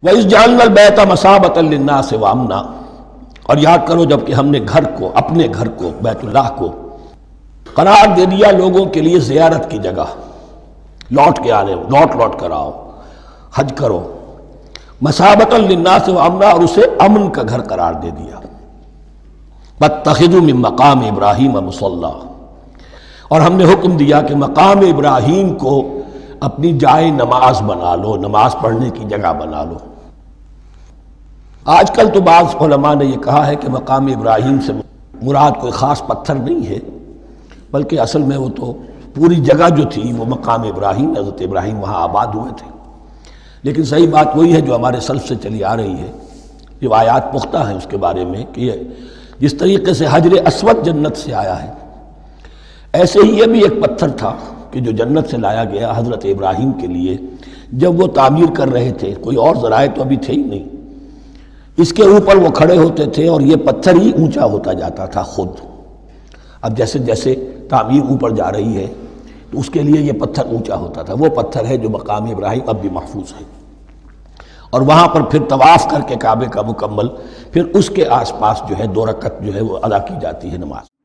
وَإِذْ جَعَلْنَا الْبَيْتَ مَثَابَةً لِلنَّاسِ وَأَمْنًا، اور یاد کرو جب کہ ہم نے گھر کو، اپنے گھر کو، بیت اللہ کو قرار دے دیا لوگوں کے لیے زیارت کی جگہ، لوٹ کے آنے، لوٹ کر آؤ، حج کرو، مَثَابَةً لِلنَّاسِ وَأَمْنًا، اور اسے امن کا گھر قرار دے دیا۔ وَاتَّخِذُوا مِن مَقَامِ إِبْرَاهِيمَ مُصَلًّى، اور ہم نے حکم دیا کہ مقام ابراہیم کو اپنی جائے نماز بنا لو، نماز پڑھنے کی جگہ بنا لو۔ آج کل تو بعض علماء نے یہ کہا ہے کہ مقام ابراہیم سے مراد کوئی خاص پتھر نہیں ہے، بلکہ اصل میں وہ تو پوری جگہ جو تھی وہ مقام ابراہیم، حضرت ابراہیم وہاں آباد ہوئے تھے۔ لیکن صحیح بات وہی ہے جو ہمارے سلف سے چلی آ رہی ہے، روایات پختہ ہیں اس کے بارے میں کہ یہ جس طریقے سے حجر اسود جنت سے آیا ہے، ایسے ہی یہ بھی ایک پتھر تھا کہ جو جنت سے لایا گیا حضرت ابراہیم کے لیے جب وہ تعمیر کر رہے تھے، کوئی اور ذرائع تو ابھی تھے ہی نہیں، اس کے اوپر وہ کھڑے ہوتے تھے اور یہ پتھر ہی اونچا ہوتا جاتا تھا خود۔ اب جیسے جیسے تعمیر اوپر جا رہی ہے تو اس کے لیے یہ پتھر اونچا ہوتا تھا، وہ پتھر ہے جو مقام ابراہیم اب بھی محفوظ ہے، اور وہاں پر پھر طواف کر کے کعبے کا مکمل، پھر اس کے آس پاس جو ہے 2 رکعت جو ہے وہ ادا کی جاتی ہے نماز۔